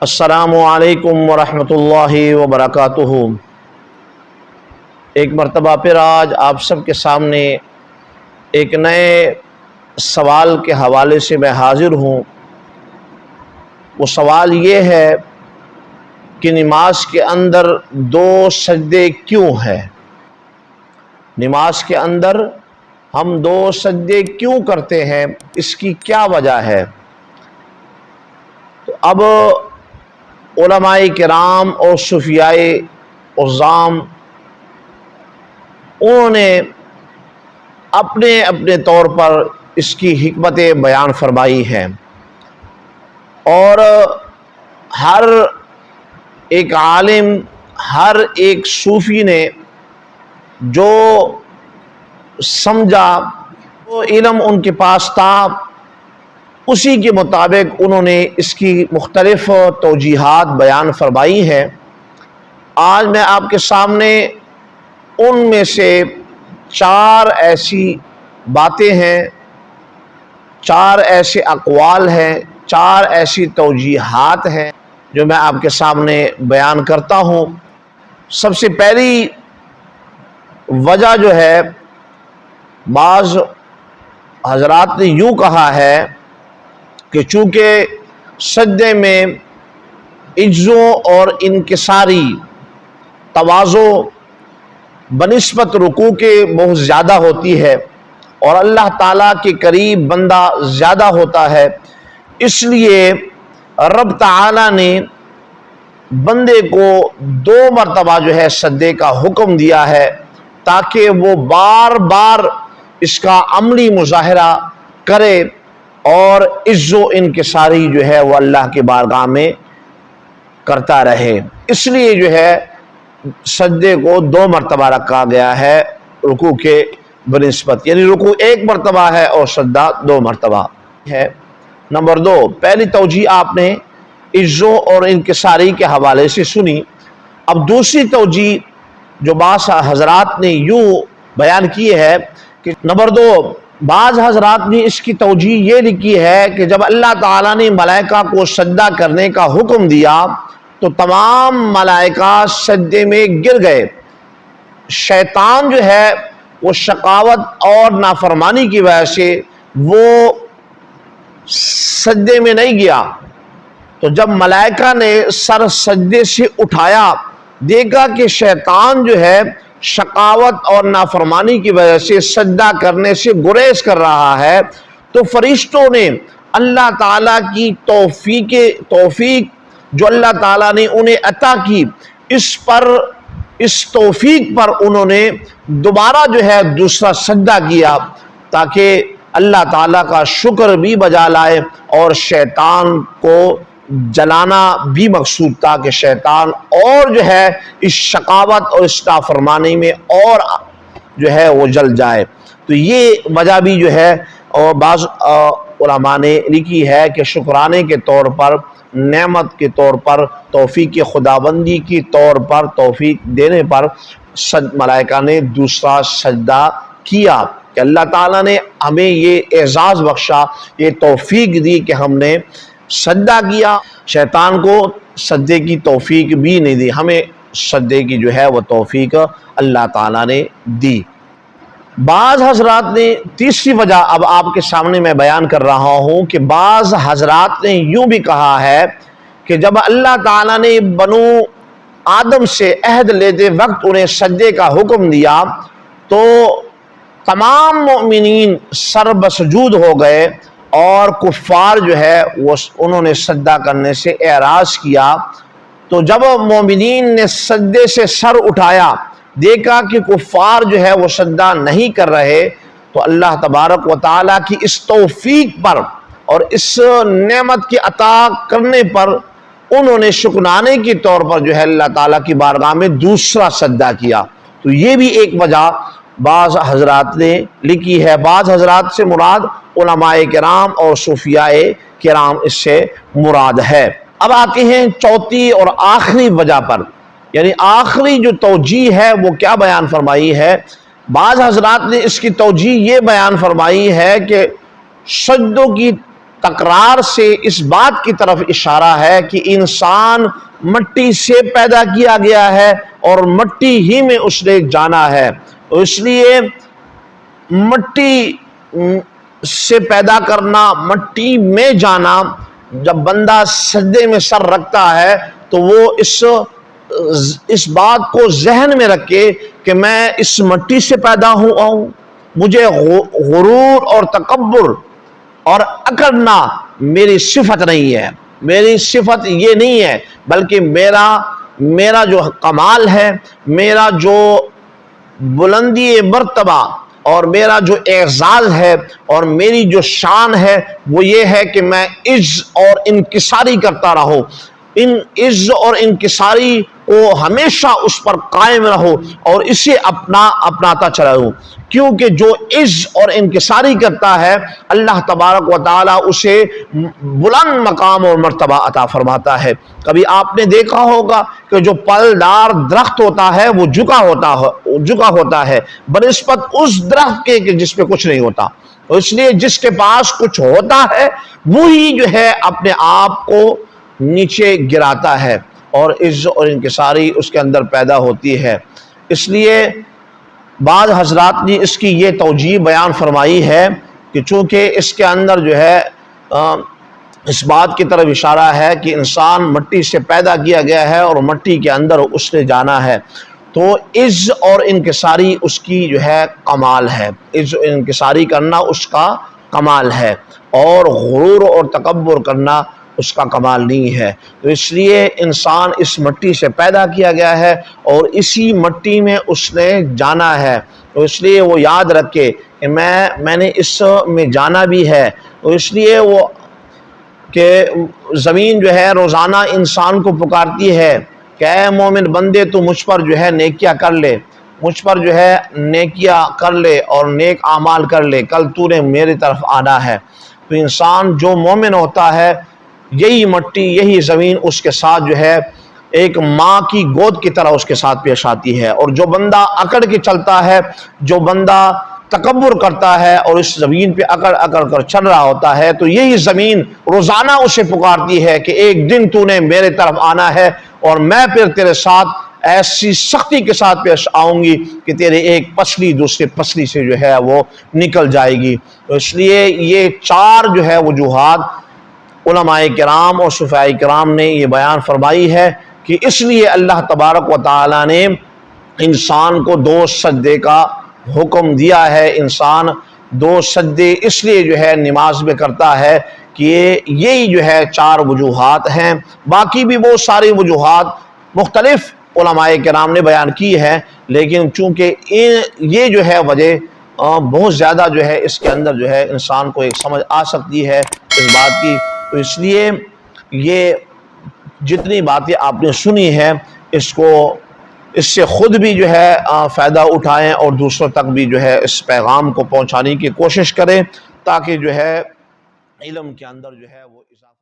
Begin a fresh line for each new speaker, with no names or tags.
السلام علیکم ورحمۃ اللہ وبرکاتہ۔ ایک مرتبہ پھر آج آپ سب کے سامنے ایک نئے سوال کے حوالے سے میں حاضر ہوں۔ وہ سوال یہ ہے کہ نماز کے اندر دو سجدے کیوں ہیں؟ نماز کے اندر ہم دو سجدے کیوں کرتے ہیں؟ اس کی کیا وجہ ہے؟ تو اب علماء کرام اور صوفیاء عظام انہوں نے اپنے اپنے طور پر اس کی حکمتیں بیان فرمائی ہیں، اور ہر ایک عالم، ہر ایک صوفی نے جو سمجھا، وہ علم ان کے پاس تھا، اسی کے مطابق انہوں نے اس کی مختلف توجیحات بیان فرمائی ہیں۔ آج میں آپ کے سامنے ان میں سے چار ایسی باتیں ہیں، چار ایسے اقوال ہیں، چار ایسی توجیحات ہیں جو میں آپ کے سامنے بیان کرتا ہوں۔ سب سے پہلی وجہ جو ہے، بعض حضرات نے یوں کہا ہے کہ چونکہ سجدے میں عجزو اور انکساری تواضع بنسبت رکوع کے بہت زیادہ ہوتی ہے، اور اللہ تعالیٰ کے قریب بندہ زیادہ ہوتا ہے، اس لیے رب تعالیٰ نے بندے کو دو مرتبہ جو ہے سجدے کا حکم دیا ہے، تاکہ وہ بار بار اس کا عملی مظاہرہ کرے اور عز و انکساری جو ہے وہ اللہ کے بارگاہ میں کرتا رہے۔ اس لیے جو ہے سجدے کو دو مرتبہ رکھا گیا ہے رکوع کے بنسبت، یعنی رکوع ایک مرتبہ ہے اور سجدہ دو مرتبہ ہے۔ نمبر دو، پہلی توجیہ آپ نے عز اور انکساری کے حوالے سے سنی۔ اب دوسری توجیہ جو بعض حضرات نے یوں بیان کی ہے کہ نمبر دو، بعض حضرات نے اس کی توجیہ یہ لکھی ہے کہ جب اللہ تعالیٰ نے ملائکہ کو سجدہ کرنے کا حکم دیا تو تمام ملائکہ سجدے میں گر گئے۔ شیطان جو ہے وہ شقاوت اور نافرمانی کی وجہ سے وہ سجدے میں نہیں گیا، تو جب ملائکہ نے سر سجدے سے اٹھایا، دیکھا کہ شیطان جو ہے شقاوت اور نافرمانی کی وجہ سے سجدہ کرنے سے گریز کر رہا ہے، تو فرشتوں نے اللہ تعالیٰ کی توفیق جو اللہ تعالیٰ نے انہیں عطا کی، اس توفیق پر انہوں نے دوبارہ جو ہے دوسرا سجدہ کیا، تاکہ اللہ تعالیٰ کا شکر بھی بجا لائے، اور شیطان کو جلانا بھی مقصود تھا کہ شیطان اور جو ہے اس شقاوت اور اس نافرمانی میں اور جو ہے وہ جل جائے۔ تو یہ وجہ بھی جو ہے اور بعض علماء نے لکھی ہے کہ شکرانے کے طور پر، نعمت کے طور پر، توفیق خداوندی کی طور پر، توفیق دینے پر ملائکہ نے دوسرا سجدہ کیا، کہ اللہ تعالیٰ نے ہمیں یہ اعزاز بخشا، یہ توفیق دی کہ ہم نے سجدہ کیا۔ شیطان کو سجدے کی توفیق بھی نہیں دی، ہمیں سجدے کی جو ہے وہ توفیق اللہ تعالیٰ نے دی۔ بعض حضرات نے تیسری وجہ اب آپ کے سامنے میں بیان کر رہا ہوں کہ بعض حضرات نے یوں بھی کہا ہے کہ جب اللہ تعالیٰ نے بنو آدم سے عہد لیتے وقت انہیں سجدے کا حکم دیا تو تمام مومنین سر بسجود ہو گئے، اور کفار جو ہے وہ انہوں نے سجدہ کرنے سے اعراض کیا۔ تو جب مومنین نے سجدے سے سر اٹھایا، دیکھا کہ کفار جو ہے وہ سجدہ نہیں کر رہے، تو اللہ تبارک و تعالیٰ کی اس توفیق پر اور اس نعمت کی عطا کرنے پر انہوں نے شکرانے کے طور پر جو ہے اللہ تعالیٰ کی بارگاہ میں دوسرا سجدہ کیا۔ تو یہ بھی ایک وجہ بعض حضرات نے لکھی ہے۔ بعض حضرات سے مراد علماء کرام اور صوفیاء کرام اس سے مراد ہے۔ اب آتے ہیں چوتھی اور آخری وجہ پر، یعنی آخری جو توجیہ ہے وہ کیا بیان فرمائی ہے؟ بعض حضرات نے اس کی توجیہ یہ بیان فرمائی ہے کہ سجدوں کی تکرار سے اس بات کی طرف اشارہ ہے کہ انسان مٹی سے پیدا کیا گیا ہے اور مٹی ہی میں اس نے جانا ہے. اس لیے مٹی سے پیدا کرنا، مٹی میں جانا، جب بندہ سجدے میں سر رکھتا ہے تو وہ اس بات کو ذہن میں رکھے کہ میں اس مٹی سے پیدا ہوا ہوں. مجھے غرور اور تکبر اور اکڑنا میری صفت نہیں ہے. میری صفت یہ نہیں ہے، بلکہ میرا جو کمال ہے، میرا جو بلندی مرتبہ اور میرا جو اعزاز ہے اور میری جو شان ہے وہ یہ ہے کہ میں عز اور انکساری کرتا رہوں. ان عز اور انکساری کو ہمیشہ اس پر قائم رہو اور اسے اپناتا چلا ہوں. کیونکہ جو عز اور انکساری کرتا ہے اللہ تبارک و تعالی اسے بلند مقام اور مرتبہ عطا فرماتا ہے. کبھی آپ نے دیکھا ہوگا کہ جو پھلدار درخت ہوتا ہے وہ جھکا ہوتا ہے بنسبت اس درخت کے کہ جس پہ کچھ نہیں ہوتا. اس لیے جس کے پاس کچھ ہوتا ہے وہی جو ہے اپنے آپ کو نیچے گراتا ہے اور عز اور انکساری اس کے اندر پیدا ہوتی ہے. اس لیے بعض حضرات نے اس کی یہ توجیہ بیان فرمائی ہے کہ چونکہ اس کے اندر جو ہے اس بات کی طرف اشارہ ہے کہ انسان مٹی سے پیدا کیا گیا ہے اور مٹی کے اندر اس نے جانا ہے، تو عز اور انکساری اس کی جو ہے کمال ہے. عز اور انکساری کرنا اس کا کمال ہے اور غرور اور تکبر کرنا اس کا کمال نہیں ہے. تو اس لیے انسان اس مٹی سے پیدا کیا گیا ہے اور اسی مٹی میں اس نے جانا ہے. تو اس لیے وہ یاد رکھے کہ میں نے اس میں جانا بھی ہے. تو اس لیے وہ کہ زمین جو ہے روزانہ انسان کو پکارتی ہے کہ اے مومن بندے تو مجھ پر جو ہے نیکیاں کر لے، مجھ پر جو ہے نیکیاں کر لے اور نیک اعمال کر لے، کل تو نے میری طرف آنا ہے. تو انسان جو مومن ہوتا ہے یہی مٹی یہی زمین اس کے ساتھ جو ہے ایک ماں کی گود کی طرح اس کے ساتھ پیش آتی ہے. اور جو بندہ اکڑ کے چلتا ہے، جو بندہ تکبر کرتا ہے اور اس زمین پہ اکڑ کر چل رہا ہوتا ہے، تو یہی زمین روزانہ اسے پکارتی ہے کہ ایک دن تو نے میرے طرف آنا ہے اور میں پھر تیرے ساتھ ایسی سختی کے ساتھ پیش آؤں گی کہ تیرے ایک پسلی دوسرے پسلی سے جو ہے وہ نکل جائے گی. تو اس لیے یہ چار جو ہے وجوہات علماء کرام اور صحابہ کرام نے یہ بیان فرمائی ہے کہ اس لیے اللہ تبارک و تعالی نے انسان کو 2 سجدے کا حکم دیا ہے. انسان 2 سجدے اس لیے جو ہے نماز میں کرتا ہے کہ یہی جو ہے 4 وجوہات ہیں. باقی بھی بہت ساری وجوہات مختلف علماء کرام نے بیان کی ہے، لیکن چونکہ یہ جو ہے وجہ بہت زیادہ جو ہے اس کے اندر جو ہے انسان کو ایک سمجھ آ سکتی ہے اس بات کی. تو اس لیے یہ جتنی باتیں آپ نے سنی ہے اس سے خود بھی جو ہے فائدہ اٹھائیں اور دوسروں تک بھی جو ہے اس پیغام کو پہنچانے کی کوشش کریں تاکہ جو ہے علم کے اندر جو ہے وہ اضافہ